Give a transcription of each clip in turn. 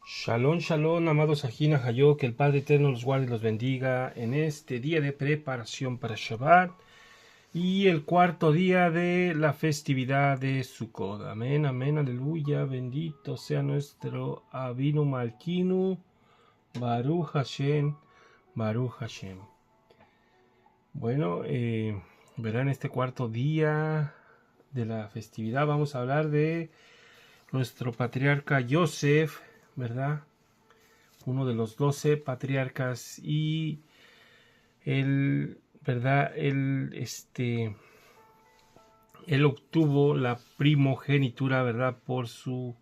Shalom, shalom, amados Ajina Hayo, que el Padre Eterno los guarde y los bendiga en este día de preparación para Shabbat y el cuarto día de la festividad de Sukkot. Amén, amén, aleluya, bendito sea nuestro Avinu Malkinu, Baruch Hashem, Baruch Hashem. Bueno, verán, en este cuarto día de la festividad vamos a hablar de nuestro patriarca Yosef, ¿verdad? Uno de los 12 patriarcas, y él, ¿verdad? Él obtuvo la primogenitura, ¿verdad? Por su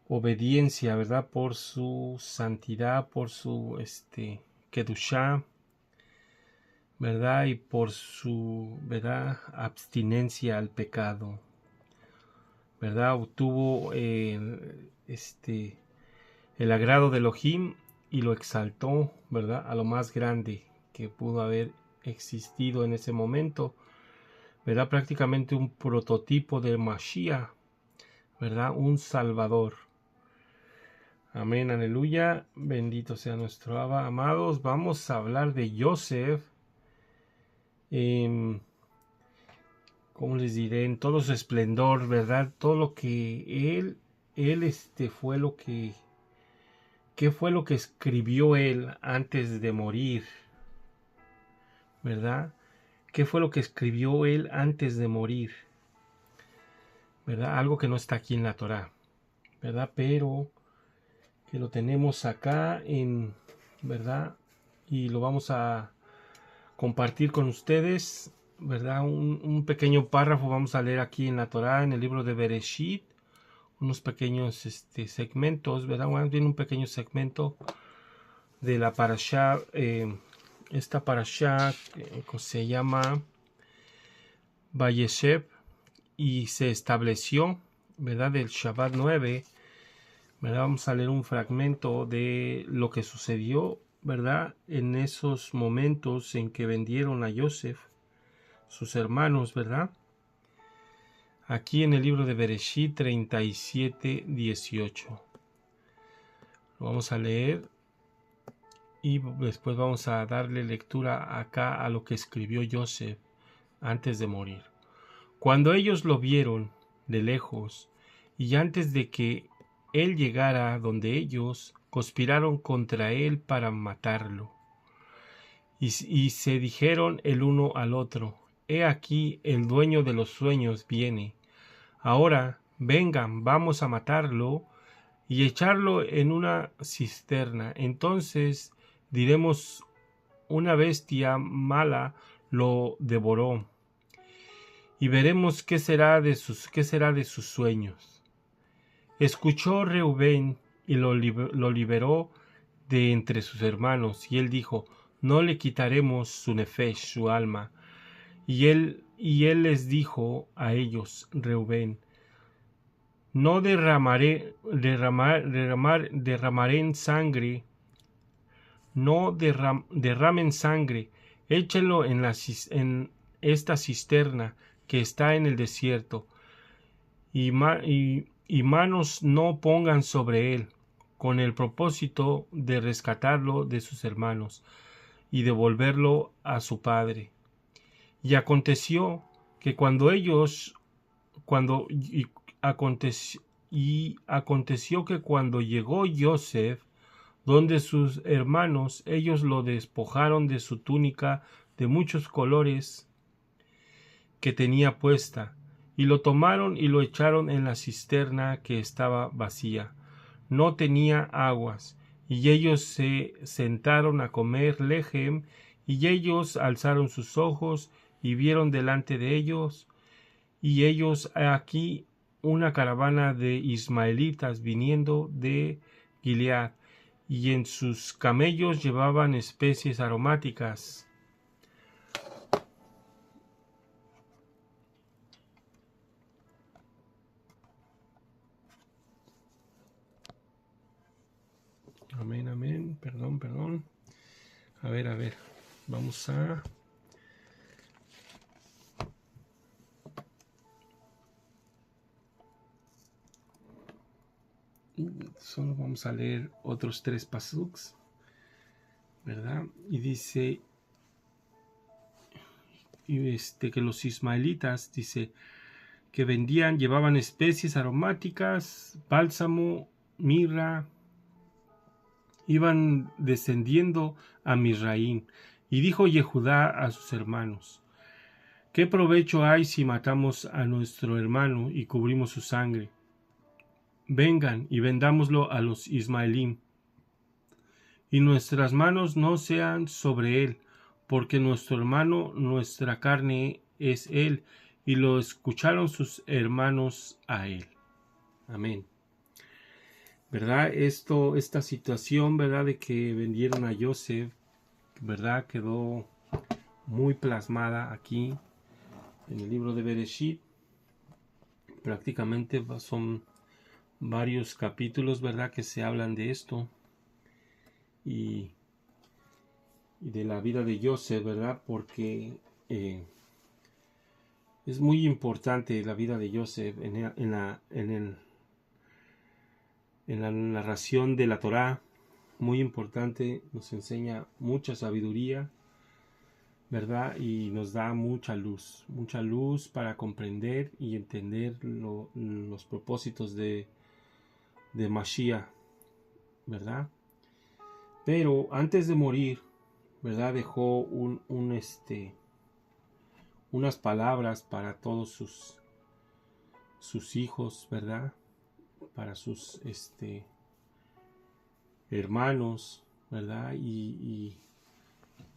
obediencia, ¿verdad? Por su santidad, por su kedushá, ¿verdad? Y por su, ¿verdad? Abstinencia al pecado, ¿verdad? Obtuvo el agrado de Elohim y lo exaltó, ¿verdad? A lo más grande que pudo haber existido en ese momento, ¿verdad? Prácticamente un prototipo de Mashiach, ¿verdad? Un Salvador. Amén, aleluya, bendito sea nuestro Abba. Amados, vamos a hablar de Yosef, ¿cómo les diré? En todo su esplendor, ¿verdad? Todo lo que él fue lo que ¿qué fue lo que escribió él antes de morir? ¿Verdad? ¿Qué fue lo que escribió él antes de morir? ¿Verdad? Algo que no está aquí en la Torá, ¿verdad? Pero que lo tenemos acá ¿verdad? Y lo vamos a compartir con ustedes, ¿verdad? Un pequeño párrafo vamos a leer aquí en la Torá, en el libro de Bereshit, unos pequeños segmentos, ¿verdad? Bueno, viene un pequeño segmento de la parashá, esta parashá se llama Vayeshev, y se estableció, ¿verdad? Del Shabbat 9, ¿verdad? Vamos a leer un fragmento de lo que sucedió, ¿verdad? En esos momentos en que vendieron a Yosef, sus hermanos, ¿verdad? Aquí en el libro de Bereshit 37:18. Lo vamos a leer y después vamos a darle lectura acá a lo que escribió Yosef antes de morir. Cuando ellos lo vieron de lejos, y antes de que él llegara donde ellos, conspiraron contra él para matarlo. Y se dijeron el uno al otro: He aquí el dueño de los sueños viene. Ahora vengan, vamos a matarlo y echarlo en una cisterna. Entonces diremos: una bestia mala lo devoró, y veremos qué será de sus sueños. Escuchó Reubén y lo liberó de entre sus hermanos, y él dijo: no le quitaremos su nefesh, su alma. Y él les dijo a ellos, Reubén: no derramaré en sangre, no derramen sangre, échenlo en esta cisterna que está en el desierto, y manos no pongan sobre él, con el propósito de rescatarlo de sus hermanos y devolverlo a su padre. Y aconteció que aconteció que cuando llegó Yosef donde sus hermanos, ellos lo despojaron de su túnica de muchos colores que tenía puesta, y lo tomaron y lo echaron en la cisterna que estaba vacía. No tenía aguas, y ellos se sentaron a comer lejem, y ellos alzaron sus ojos y vieron delante de ellos, y ellos aquí una caravana de ismaelitas viniendo de Gilead, y en sus camellos llevaban especies aromáticas. Amén, amén. Perdón. A ver. Vamos a... Solo vamos a leer otros 3 pasuks, ¿verdad? Y dice que los ismaelitas, dice, que vendían, llevaban especies aromáticas, bálsamo, mirra, iban descendiendo a Misraim. Y dijo Yehudá a sus hermanos: ¿qué provecho hay si matamos a nuestro hermano y cubrimos su sangre? Vengan y vendámoslo a los ismaelim, y nuestras manos no sean sobre él, porque nuestro hermano, nuestra carne es él. Y lo escucharon sus hermanos a él. Amén. ¿Verdad? Esta situación, ¿verdad?, de que vendieron a Joseph, ¿verdad?, quedó muy plasmada aquí en el libro de Bereshit. Prácticamente son varios capítulos, ¿verdad?, que se hablan de esto y de la vida de Joseph, ¿verdad?, porque es muy importante la vida de Joseph en la narración de la Torá. Muy importante, nos enseña mucha sabiduría, ¿verdad? Y nos da mucha luz para comprender y entender los propósitos de Mashiach, ¿verdad? Pero antes de morir, ¿verdad?, dejó unas palabras para todos sus hijos, ¿verdad?, para sus hermanos, ¿verdad? Y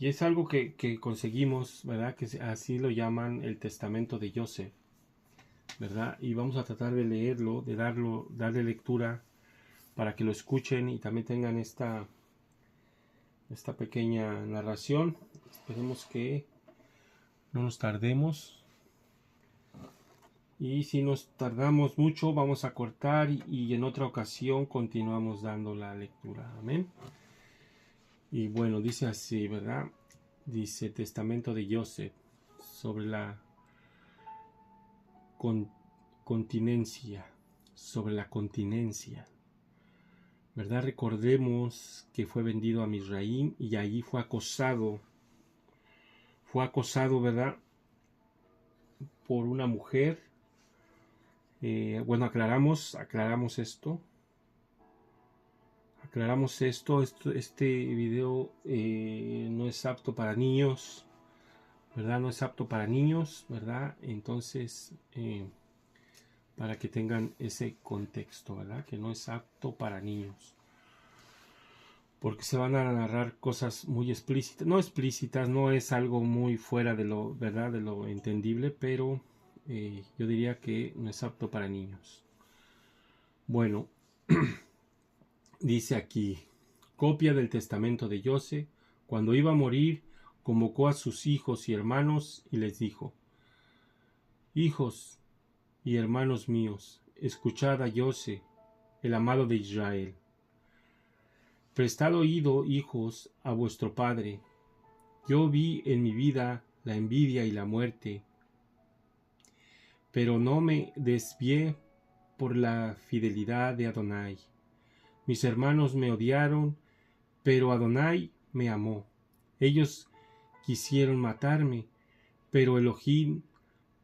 es algo que conseguimos, ¿verdad?, que así lo llaman el testamento de Joseph, ¿verdad? Y vamos a tratar de leerlo, de darle lectura para que lo escuchen y también tengan esta pequeña narración. Esperemos que no nos tardemos. Y si nos tardamos mucho, vamos a cortar y en otra ocasión continuamos dando la lectura. Amén. Y bueno, dice así, ¿verdad? Dice testamento de Joseph sobre la continencia, ¿verdad? Recordemos que fue vendido a Misraim y allí fue acosado, ¿verdad?, por una mujer. Bueno, aclaramos esto. Este video no es apto para niños, ¿verdad? No es apto para niños, ¿verdad? Entonces, para que tengan ese contexto, ¿verdad? Que no es apto para niños. Porque se van a narrar cosas muy explícitas, no es algo muy fuera de lo, ¿verdad?, de lo entendible, pero yo diría que no es apto para niños. Bueno, dice aquí, copia del testamento de Joseph. Cuando iba a morir, convocó a sus hijos y hermanos y les dijo: hijos y hermanos míos, escuchad a Joseph, el amado de Israel. Prestad oído, hijos, a vuestro padre. Yo vi en mi vida la envidia y la muerte, pero no me desvié por la fidelidad de Adonai. Mis hermanos me odiaron, pero Adonai me amó. Ellos quisieron matarme, pero Elohim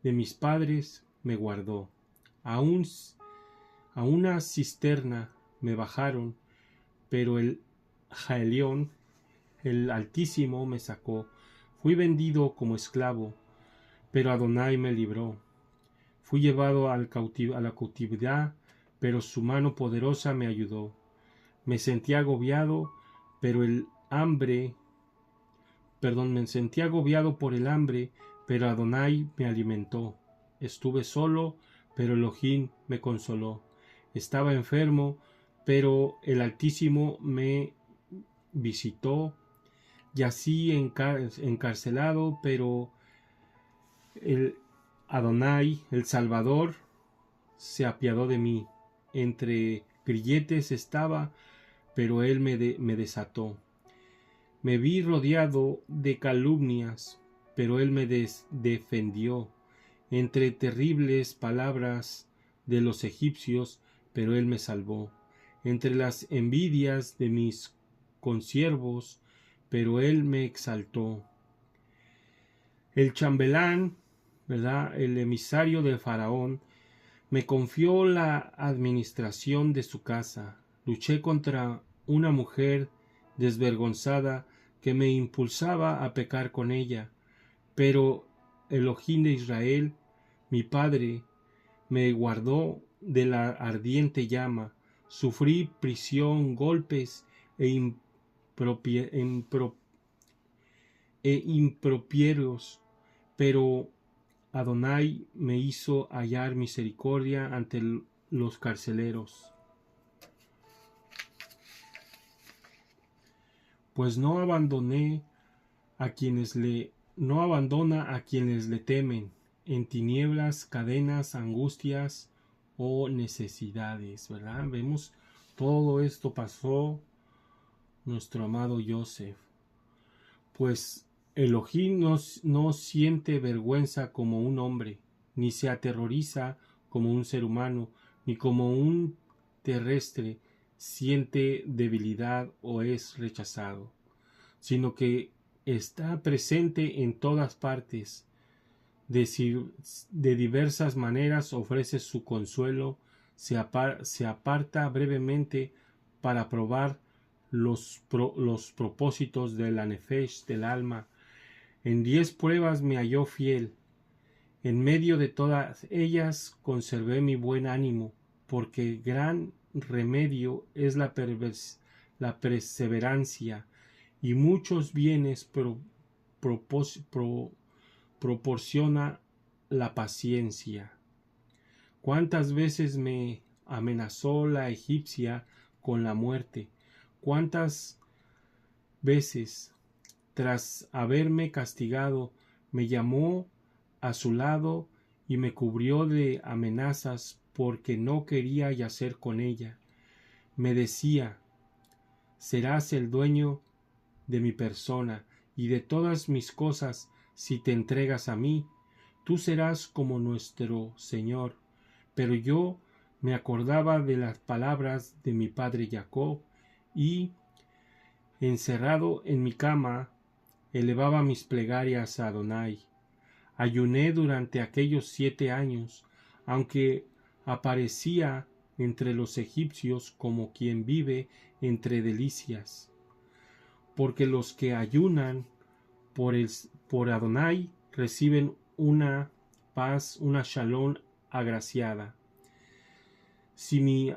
de mis padres me guardó. A una cisterna me bajaron, pero el Jaelión, el Altísimo, me sacó. Fui vendido como esclavo, pero Adonai me libró. Fui llevado a la cautividad, pero su mano poderosa me ayudó. Me sentí agobiado, me sentí agobiado por el hambre, pero Adonai me alimentó. Estuve solo, pero Elohim me consoló. Estaba enfermo, pero el Altísimo me visitó. Yací encarcelado, pero el Adonai, el Salvador, se apiadó de mí. Entre grilletes estaba, pero él me desató. Me vi rodeado de calumnias, pero él me defendió. Entre terribles palabras de los egipcios, pero él me salvó. entre las envidias de mis consiervos, pero él me exaltó. El chambelán, ¿verdad? El emisario de Faraón, me confió la administración de su casa. Luché contra una mujer desvergonzada que me impulsaba a pecar con ella, pero Elohim de Israel, mi Padre, me guardó de la ardiente llama. Sufrí prisión, golpes e improperios, pero Adonai me hizo hallar misericordia ante los carceleros. Pues no abandona a quienes le temen, en tinieblas, cadenas, angustias o necesidades, ¿verdad? Vemos todo esto pasó nuestro amado Joseph. Pues Elohim no siente vergüenza como un hombre, ni se aterroriza como un ser humano, ni como un terrestre siente debilidad o es rechazado, sino que está presente en todas partes. De diversas maneras ofrece su consuelo, se aparta brevemente para probar los propósitos de la nefesh, del alma. En 10 pruebas me halló fiel. En medio de todas ellas conservé mi buen ánimo, porque gran remedio es la perseverancia, y muchos bienes proporciona la paciencia. ¿Cuántas veces me amenazó la egipcia con la muerte? ¿Cuántas veces, tras haberme castigado, me llamó a su lado y me cubrió de amenazas porque no quería yacer con ella? Me decía: serás el dueño de mi persona y de todas mis cosas si te entregas a mí. Tú serás como nuestro Señor. Pero yo me acordaba de las palabras de mi padre Jacob y, encerrado en mi cama, elevaba mis plegarias a Adonai. Ayuné durante aquellos 7 años, aunque aparecía entre los egipcios como quien vive entre delicias. Porque los que ayunan por Adonai reciben una paz, una shalom agraciada. Si mi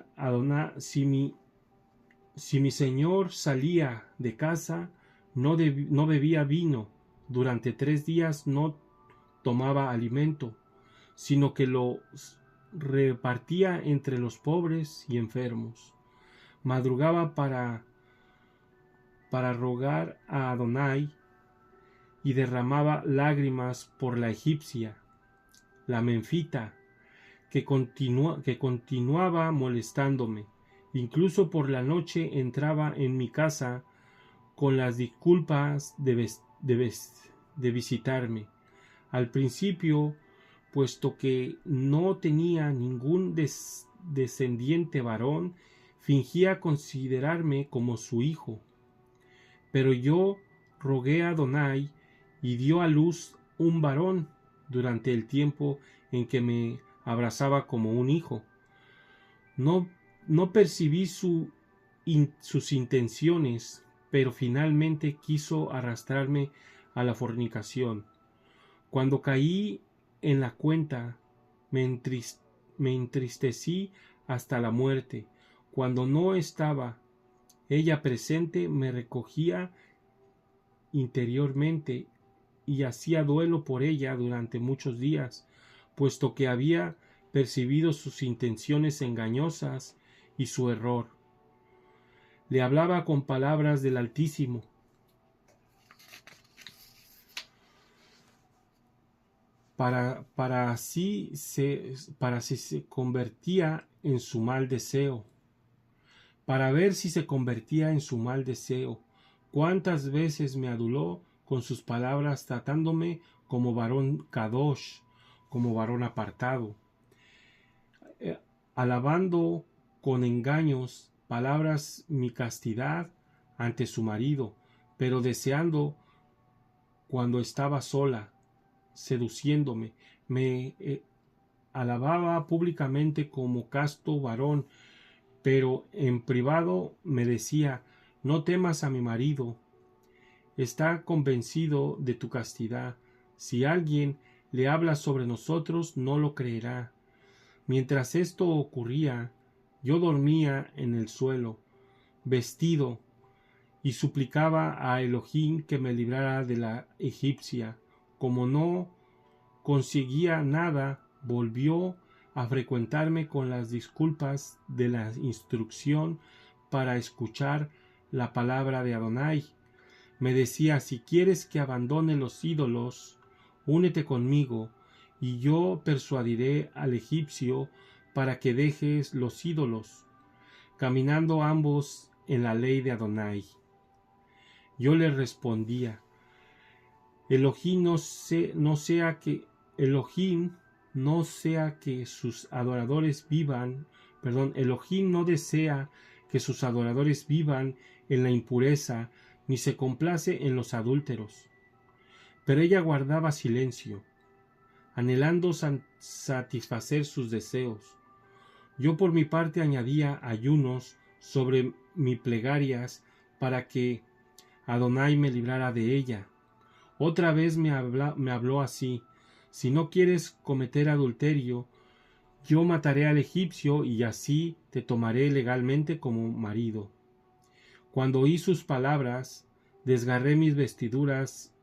señor salía de casa, no bebía vino, durante 3 días no tomaba alimento, sino que lo repartía entre los pobres y enfermos. Madrugaba para rogar a Adonai y derramaba lágrimas por la egipcia, la menfita, que continuaba molestándome. Incluso por la noche entraba en mi casa con las disculpas de visitarme. Al principio, puesto que no tenía ningún descendiente varón, fingía considerarme como su hijo. Pero yo rogué a Adonai y dio a luz un varón durante el tiempo en que me abrazaba como un hijo. No percibí sus intenciones, pero finalmente quiso arrastrarme a la fornicación. Cuando caí en la cuenta, me entristecí hasta la muerte. Cuando no estaba ella presente, me recogía interiormente y hacía duelo por ella durante muchos días, puesto que había percibido sus intenciones engañosas y su error. Le hablaba con palabras del Altísimo, para si se convertía en su mal deseo, para ver si se convertía en su mal deseo. Cuántas veces me aduló con sus palabras, tratándome como varón kadosh, como varón apartado, alabando con engaños palabras mi castidad ante su marido, pero deseando cuando estaba sola, seduciéndome, me alababa públicamente como casto varón, pero en privado me decía: no temas a mi marido, está convencido de tu castidad. Si alguien le habla sobre nosotros, no lo creerá. Mientras esto ocurría, yo dormía en el suelo, vestido, y suplicaba a Elohim que me librara de la egipcia. Como no conseguía nada, volvió a frecuentarme con las disculpas de la instrucción para escuchar la palabra de Adonai. Me decía: si quieres que abandone los ídolos, únete conmigo, y yo persuadiré al egipcio para que dejes los ídolos, caminando ambos en la ley de Adonai. Yo le respondía: Elohim no sea que sus adoradores vivan, Elohim no desea que sus adoradores vivan en la impureza, ni se complace en los adúlteros. Pero ella guardaba silencio, anhelando satisfacer sus deseos. Yo por mi parte añadía ayunos sobre mis plegarias para que Adonai me librara de ella. Otra vez me habló así: si no quieres cometer adulterio, yo mataré al egipcio y así te tomaré legalmente como marido. Cuando oí sus palabras, desgarré mis vestiduras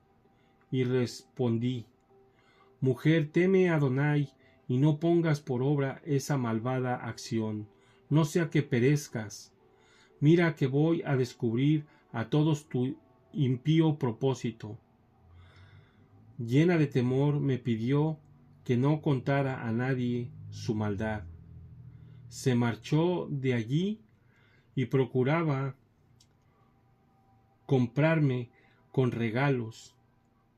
y respondí: mujer, teme a Adonai y no pongas por obra esa malvada acción, no sea que perezcas. Mira que voy a descubrir a todos tu impío propósito. Llena de temor me pidió que no contara a nadie su maldad. Se marchó de allí y procuraba comprarme con regalos,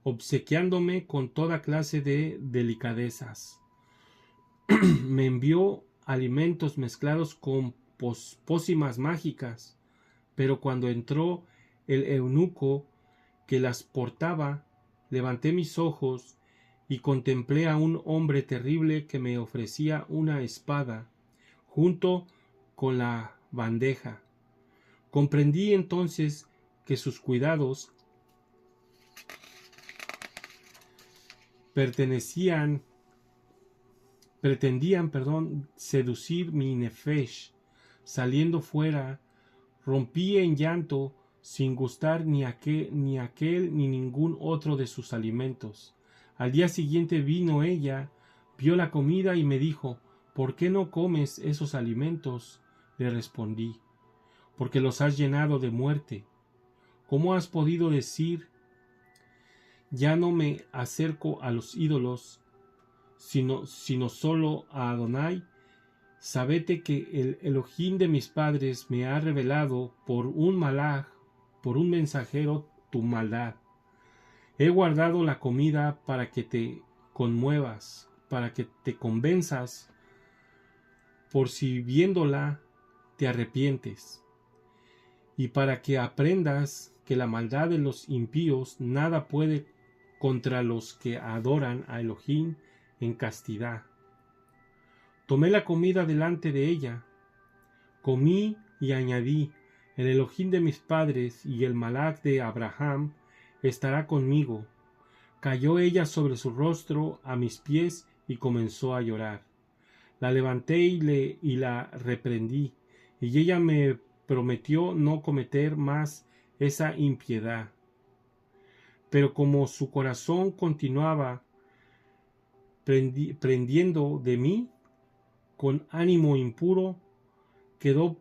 obsequiándome con toda clase de delicadezas. Me envió alimentos mezclados con pócimas mágicas, pero cuando entró el eunuco que las portaba, levanté mis ojos y contemplé a un hombre terrible que me ofrecía una espada junto con la bandeja. Comprendí entonces que sus cuidados pretendían seducir mi nefesh. Saliendo fuera, rompí en llanto sin gustar ni aquel ni ningún otro de sus alimentos. Al día siguiente vino ella, vio la comida y me dijo: ¿por qué no comes esos alimentos? Le respondí: porque los has llenado de muerte. ¿Cómo has podido decir: ya no me acerco a los ídolos, sino solo a Adonai? Sabete que el Elohim de mis padres me ha revelado por un malaj, por un mensajero, tu maldad. He guardado la comida para que te conmuevas, para que te convenzas, por si viéndola te arrepientes, y para que aprendas que la maldad de los impíos nada puede contra los que adoran a Elohim en castidad. Tomé la comida delante de ella, comí y añadí: el Elohim de mis padres y el malach de Abraham estará conmigo. Cayó ella sobre su rostro a mis pies y comenzó a llorar. La levanté y la reprendí, y ella me prometió no cometer más esa impiedad. Pero como su corazón continuaba prendiendo de mí con ánimo impuro, quedó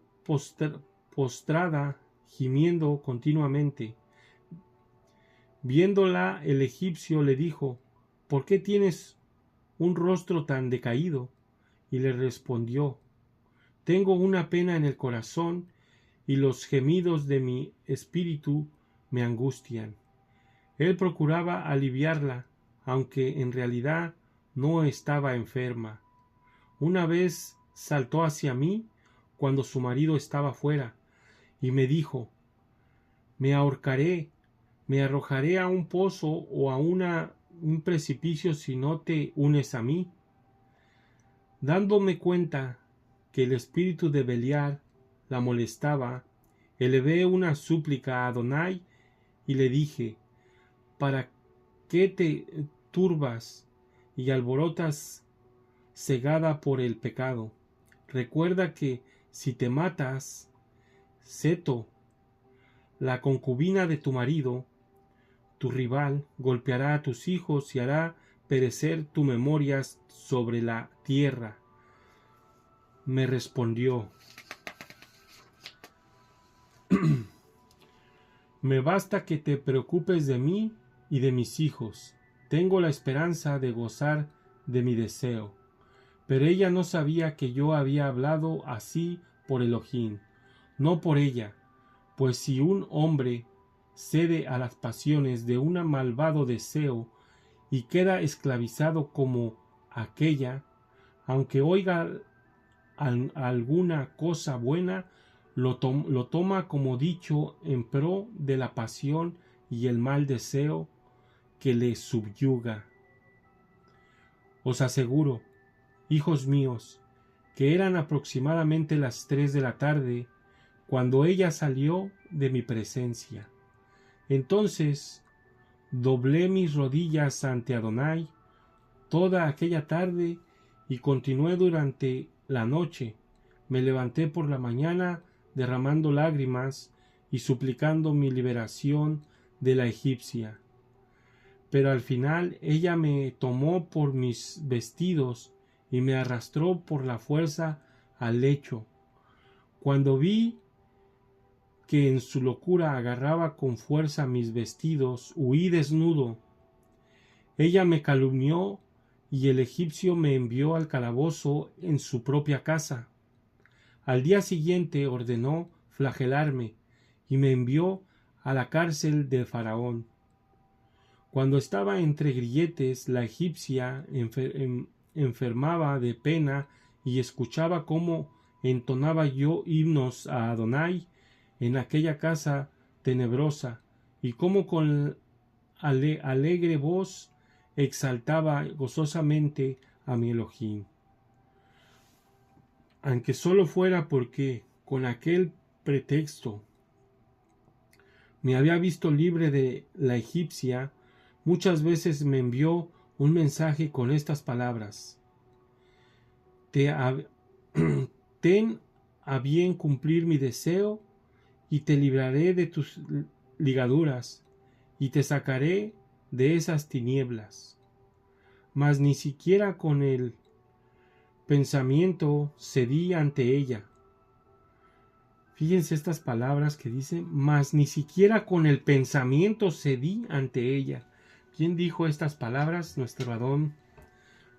postrada, gimiendo continuamente. Viéndola, el egipcio le dijo: ¿por qué tienes un rostro tan decaído? Y le respondió: tengo una pena en el corazón, y los gemidos de mi espíritu me angustian. Él procuraba aliviarla, aunque en realidad no estaba enferma. Una vez saltó hacia mí cuando su marido estaba fuera, y me dijo: me ahorcaré, me arrojaré a un pozo o a un precipicio si no te unes a mí. Dándome cuenta que el espíritu de Beliar la molestaba, elevé una súplica a Adonai y le dije: ¿para qué te turbas y alborotas cegada por el pecado? Recuerda que si te matas, Seto, la concubina de tu marido, tu rival, golpeará a tus hijos y hará perecer tu memoria sobre la tierra. Me respondió: me basta que te preocupes de mí y de mis hijos. Tengo la esperanza de gozar de mi deseo. Pero ella no sabía que yo había hablado así por Elohim, no por ella, pues si un hombre cede a las pasiones de un malvado deseo y queda esclavizado como aquella, aunque oiga alguna cosa buena, lo toma como dicho en pro de la pasión y el mal deseo que le subyuga. Os aseguro, hijos míos, que eran aproximadamente las 3 de la tarde cuando ella salió de mi presencia. Entonces doblé mis rodillas ante Adonai toda aquella tarde y continué durante la noche. Me levanté por la mañana derramando lágrimas y suplicando mi liberación de la egipcia. Pero al final ella me tomó por mis vestidos y me arrastró por la fuerza al lecho. Cuando vi que en su locura agarraba con fuerza mis vestidos, huí desnudo. Ella me calumnió y el egipcio me envió al calabozo en su propia casa. Al día siguiente ordenó flagelarme y me envió a la cárcel de Faraón. Cuando estaba entre grilletes, la egipcia enfermaba de pena y escuchaba cómo entonaba yo himnos a Adonai en aquella casa tenebrosa, y cómo con alegre voz exaltaba gozosamente a mi Elohim. Aunque solo fuera porque con aquel pretexto me había visto libre de la egipcia, muchas veces me envió un mensaje con estas palabras: ten a bien cumplir mi deseo y te libraré de tus ligaduras y te sacaré de esas tinieblas. Mas ni siquiera con el pensamiento cedí ante ella. Fíjense estas palabras que dice: mas ni siquiera con el pensamiento cedí ante ella. ¿Quién dijo estas palabras? Nuestro Adón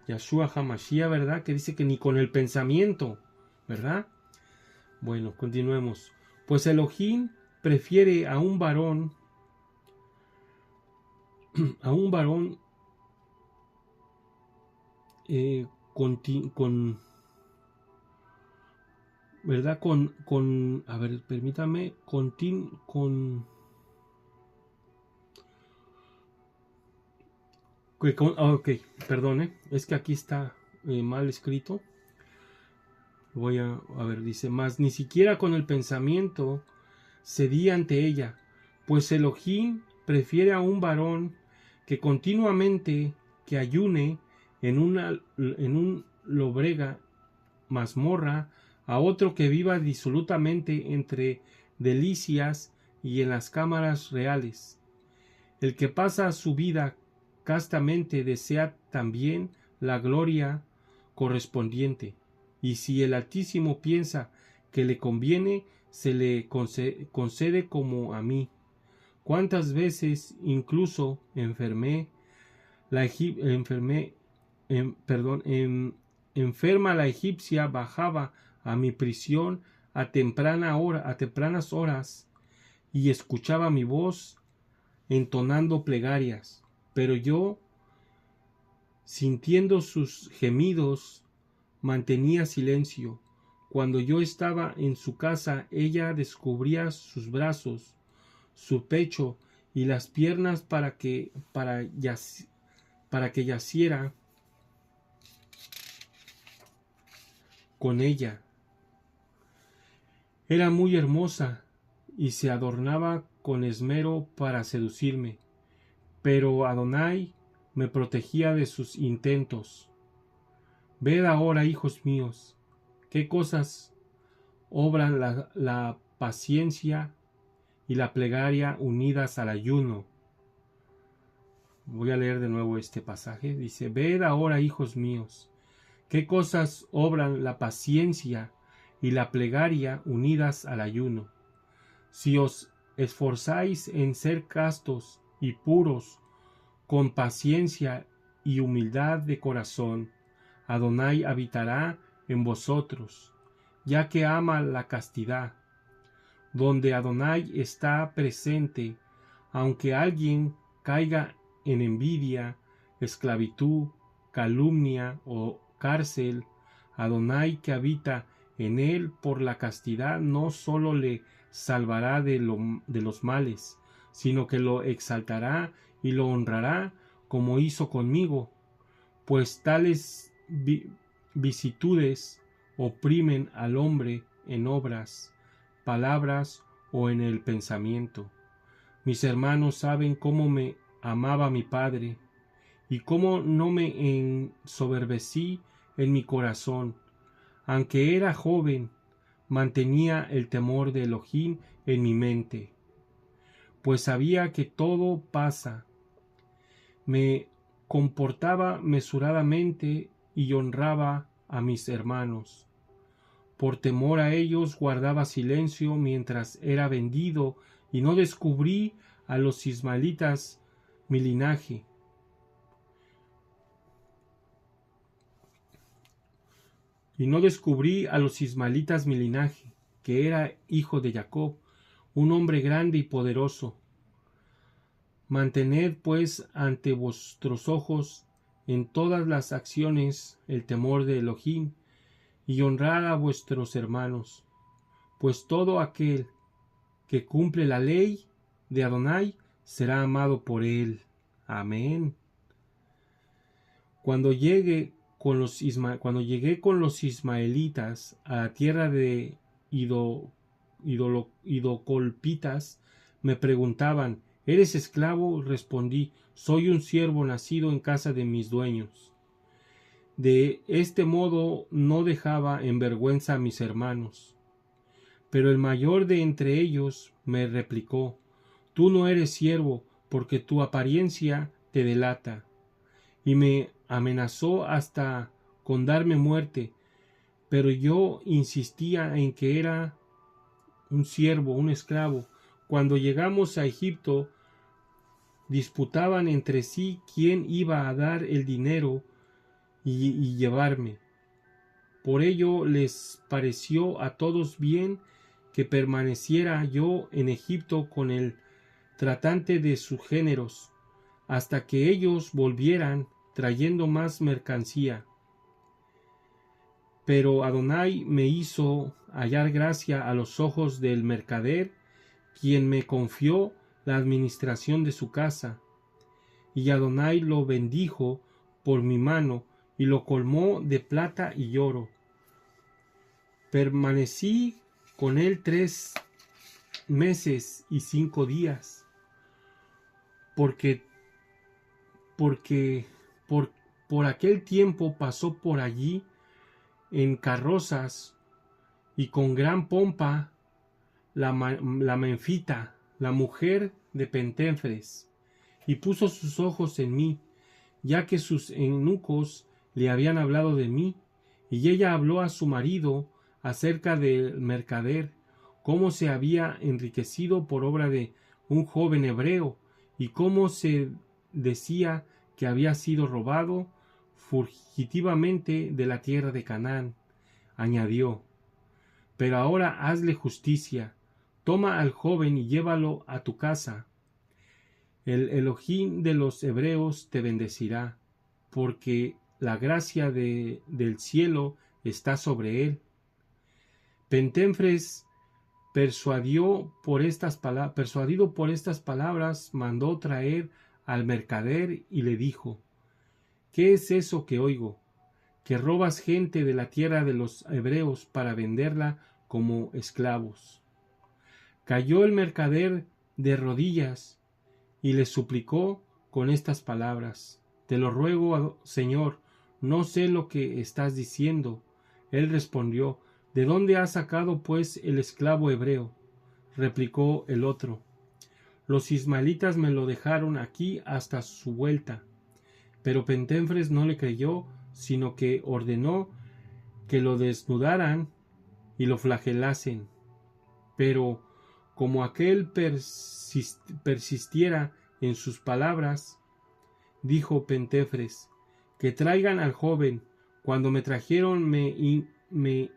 Yahshua HaMashiach, ¿verdad? Que dice que ni con el pensamiento, ¿verdad? Bueno, continuemos. Pues Elohim prefiere a un varón ¿verdad? A ver, permítame, ok, perdone, es que aquí está mal escrito. Voy a ver, dice: mas ni siquiera con el pensamiento cedí ante ella, pues Elohim prefiere a un varón que continuamente que ayune en un lobrega mazmorra a otro que viva disolutamente entre delicias y en las cámaras reales. El que pasa su vida castamente desea también la gloria correspondiente, y si el Altísimo piensa que le conviene, se le concede como a mí. ¿Cuántas veces incluso enferma la egipcia bajaba a mi prisión a tempranas horas y escuchaba mi voz entonando plegarias, pero yo, sintiendo sus gemidos, mantenía silencio. cuando yo estaba en su casa, ella descubría sus brazos, su pecho y las piernas para que yaciera con ella. Era muy hermosa y se adornaba con esmero para seducirme, pero Adonai me protegía de sus intentos. Ved ahora, hijos míos, qué cosas obran la paciencia y la plegaria unidas al ayuno. Voy a leer de nuevo este pasaje. Dice: ved ahora, hijos míos, qué cosas obran la paciencia y la plegaria unidas al ayuno. Si os esforzáis en ser castos y puros, con paciencia y humildad de corazón, Adonai habitará en vosotros, ya que ama la castidad. Donde Adonai está presente, aunque alguien caiga en envidia, esclavitud, calumnia o cárcel, Adonai, que habita en él por la castidad, no sólo le salvará de los males, sino que lo exaltará y lo honrará, como hizo conmigo, pues tales vicitudes oprimen al hombre en obras, palabras o en el pensamiento. Mis hermanos saben cómo me amaba mi Padre, y cómo no me ensoberbecí en mi corazón. Aunque era joven, mantenía el temor de Elohim en mi mente, pues sabía que todo pasa. Me comportaba mesuradamente y honraba a mis hermanos. Por temor a ellos guardaba silencio mientras era vendido, y no descubrí a los ismaelitas mi linaje. Que era hijo de Jacob, un hombre grande y poderoso. Mantened pues ante vuestros ojos en todas las acciones el temor de Elohim, y honrad a vuestros hermanos, pues todo aquel que cumple la ley de Adonai será amado por él. Amén. Cuando llegué con los ismaelitas a la tierra de idocolpitas, me preguntaban: ¿eres esclavo? Respondí: soy un siervo nacido en casa de mis dueños. De este modo no dejaba en vergüenza a mis hermanos. Pero el mayor de entre ellos me replicó: tú no eres siervo, porque tu apariencia te delata. Y me amenazó hasta con darme muerte, pero yo insistía en que era un siervo, un esclavo. Cuando llegamos a Egipto, disputaban entre sí quién iba a dar el dinero y llevarme. Por ello les pareció a todos bien que permaneciera yo en Egipto con el tratante de sus géneros, hasta que ellos volvieran trayendo más mercancía. Pero Adonai me hizo hallar gracia a los ojos del mercader, quien me confió la administración de su casa. Y Adonai lo bendijo por mi mano, y lo colmó de plata y oro. Permanecí con él 3 meses y 5 días, porque por aquel tiempo pasó por allí en carrozas y con gran pompa la Menfita, la mujer de Pentefres, y puso sus ojos en mí, ya que sus eunucos le habían hablado de mí, y ella habló a su marido acerca del mercader, cómo se había enriquecido por obra de un joven hebreo, y cómo se decía que había sido robado fugitivamente de la tierra de Canaán. Añadió: pero ahora hazle justicia, toma al joven y llévalo a tu casa. El Elohim de los hebreos te bendecirá, porque la gracia del cielo está sobre él. Pentéfres, persuadido por estas palabras, mandó traer al mercader y le dijo: ¿Qué es eso que oigo? Que robas gente de la tierra de los hebreos para venderla como esclavos. Cayó el mercader de rodillas y le suplicó con estas palabras: Te lo ruego, Señor, no sé lo que estás diciendo. Él respondió: ¿De dónde has sacado pues el esclavo hebreo? Replicó el otro: Los ismaelitas me lo dejaron aquí hasta su vuelta. Pero Pentéfres no le creyó, sino que ordenó que lo desnudaran y lo flagelasen. Pero como aquel persistiera en sus palabras, dijo Pentéfres: Que traigan al joven. Cuando me trajeron me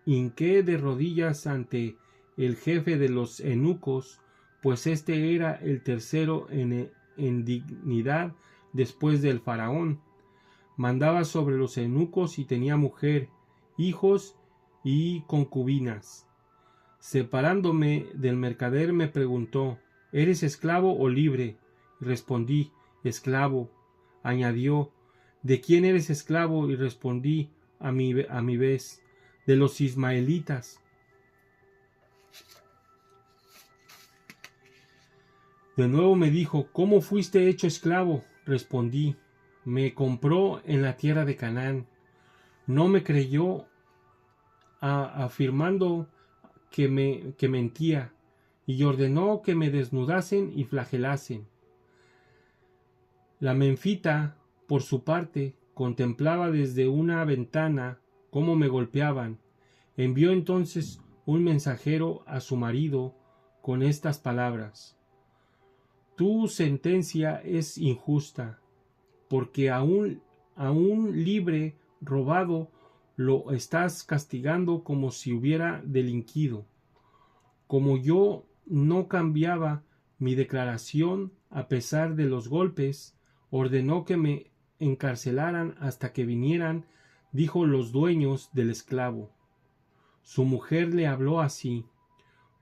hinqué de rodillas ante el jefe de los eunucos, pues este era el tercero en dignidad después del faraón. Mandaba sobre los eunucos y tenía mujer, hijos y concubinas. Separándome del mercader me preguntó: ¿Eres esclavo o libre? Respondí: esclavo. Añadió: ¿De quién eres esclavo? Y respondí a mi vez: de los ismaelitas. De nuevo me dijo: ¿Cómo fuiste hecho esclavo? Respondí: me compró en la tierra de Canaán. No me creyó, afirmando que mentía, y ordenó que me desnudasen y flagelasen. La menfita, por su parte, contemplaba desde una ventana cómo me golpeaban. Envió entonces un mensajero a su marido con estas palabras: Tu sentencia es injusta, porque aún libre, robado, lo estás castigando como si hubiera delinquido. Como yo no cambiaba mi declaración a pesar de los golpes, ordenó que me encarcelaran hasta que vinieran, dijo los dueños del esclavo. Su mujer le habló así: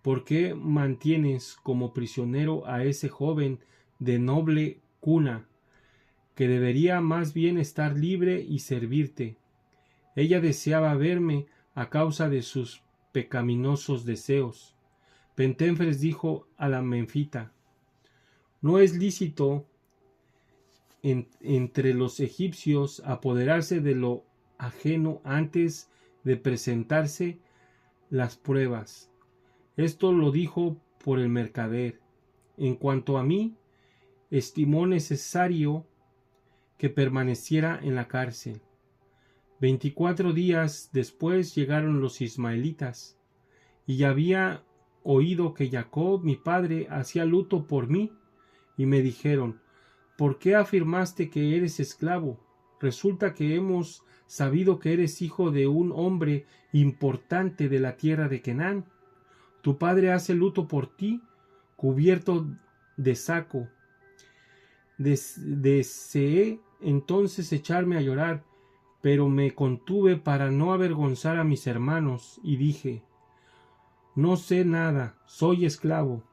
¿Por qué mantienes como prisionero a ese joven de noble cuna, que debería más bien estar libre y servirte? Ella deseaba verme a causa de sus pecaminosos deseos. Pentéfres dijo a la menfita: No es lícito entre los egipcios apoderarse de lo ajeno antes de presentarse las pruebas. Esto lo dijo por el mercader. En cuanto a mí, estimó necesario que permaneciera en la cárcel. 24 días después llegaron los ismaelitas, y había oído que Jacob, mi padre, hacía luto por mí, y me dijeron: ¿Por qué afirmaste que eres esclavo? Resulta que hemos sabido que eres hijo de un hombre importante de la tierra de Canaán. Tu padre hace luto por ti, cubierto de saco. Deseé entonces echarme a llorar, pero me contuve para no avergonzar a mis hermanos, y dije: No sé nada, soy esclavo.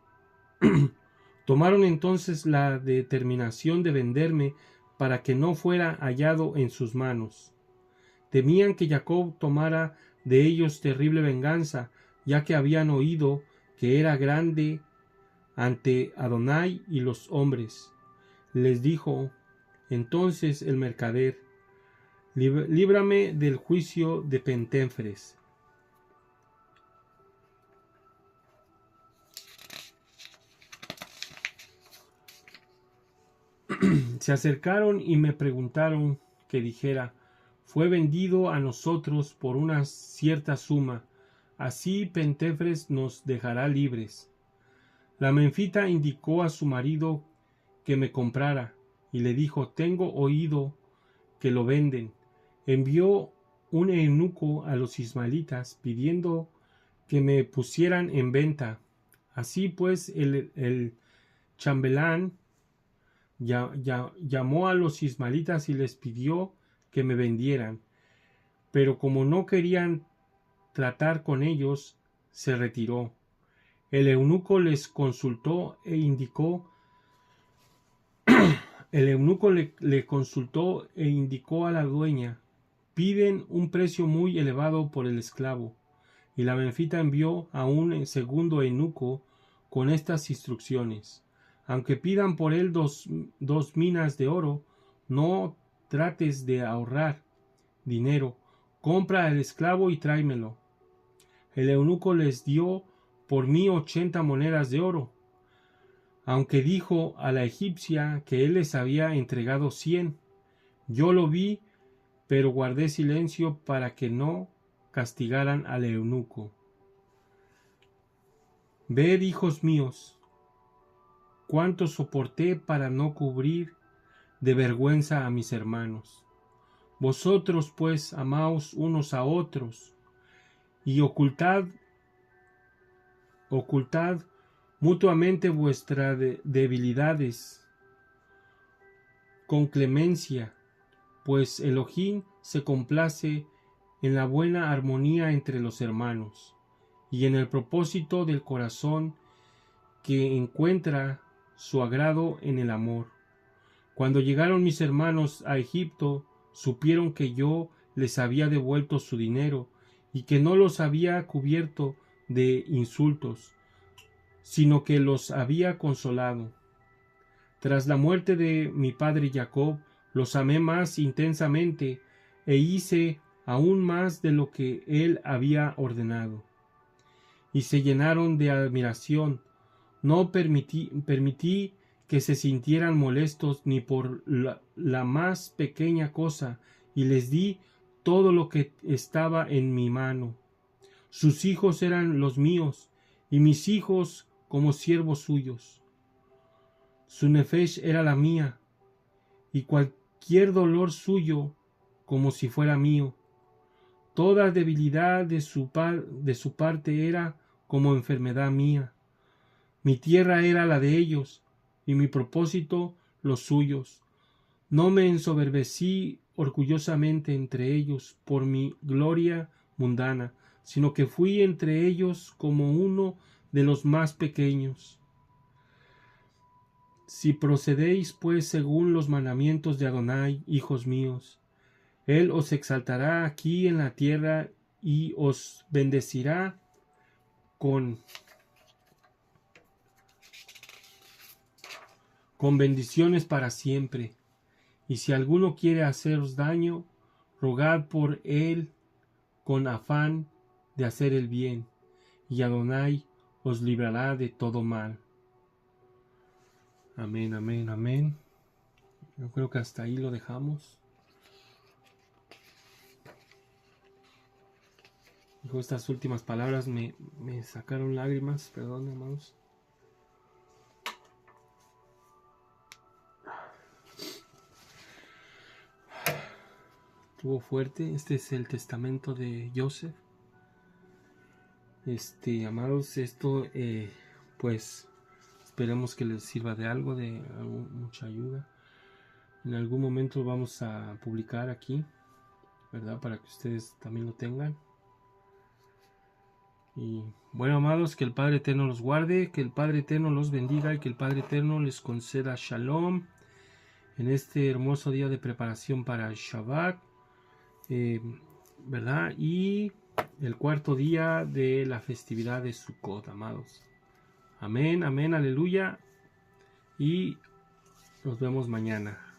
Tomaron entonces la determinación de venderme para que no fuera hallado en sus manos. Temían que Jacob tomara de ellos terrible venganza, ya que habían oído que era grande ante Adonai y los hombres. Les dijo entonces el mercader: Líbrame del juicio de Pentéfres. Se acercaron y me preguntaron que dijera: Fue vendido a nosotros por una cierta suma, así Pentéfres nos dejará libres. La menfita indicó a su marido que me comprara, y le dijo: Tengo oído que lo venden. Envió un eunuco a los ismaelitas pidiendo que me pusieran en venta. Así pues, el chambelán llamó a los ismaelitas y les pidió que me vendieran. Pero como no querían tratar con ellos, se retiró. El eunuco les consultó e indicó le consultó e indicó a la dueña: piden un precio muy elevado por el esclavo. Y la menfita envió a un segundo eunuco con estas instrucciones: aunque pidan por él dos minas de oro, no trates de ahorrar dinero, compra al esclavo y tráemelo. El eunuco les dio por mí 80 monedas de oro, aunque dijo a la egipcia que él les había entregado 100. Yo lo vi, pero guardé silencio para que no castigaran al eunuco. Ved, hijos míos, cuánto soporté para no cubrir de vergüenza a mis hermanos. Vosotros, pues, amaos unos a otros, y ocultad mutuamente vuestras debilidades con clemencia, pues Elohim se complace en la buena armonía entre los hermanos y en el propósito del corazón, que encuentra su agrado en el amor. Cuando llegaron mis hermanos a Egipto, supieron que yo les había devuelto su dinero y que no los había cubierto de insultos, sino que los había consolado. Tras la muerte de mi padre Jacob, los amé más intensamente e hice aún más de lo que él había ordenado. Y se llenaron de admiración. No permití que se sintieran molestos ni por la más pequeña cosa, y les di todo lo que estaba en mi mano. Sus hijos eran los míos, y mis hijos como siervos suyos. Su nefesh era la mía, y cualquier dolor suyo como si fuera mío. Toda debilidad de su parte era como enfermedad mía. Mi tierra era la de ellos, y mi propósito los suyos. No me ensoberbecí orgullosamente entre ellos por mi gloria mundana, sino que fui entre ellos como uno de los más pequeños. Si procedéis pues según los mandamientos de Adonai, hijos míos, él os exaltará aquí en la tierra y os bendecirá con bendiciones para siempre. Y si alguno quiere haceros daño, rogad por él con afán de hacer el bien, y Adonai os librará de todo mal. Amén, amén, amén. Yo creo que hasta ahí lo dejamos. Estas últimas palabras me sacaron lágrimas, perdón, hermanos. Estuvo fuerte. Este es el testamento de Joseph. Amados, esto pues esperemos que les sirva de algo, de mucha ayuda. En algún momento lo vamos a publicar aquí, ¿verdad? Para que ustedes también lo tengan. Y bueno, amados, que el Padre Eterno los guarde, que el Padre Eterno los bendiga y que el Padre Eterno les conceda Shalom en este hermoso día de preparación para el Shabbat, ¿verdad? Y el cuarto día de la festividad de Sukkot, amados. Amén, amén, aleluya. Y nos vemos mañana.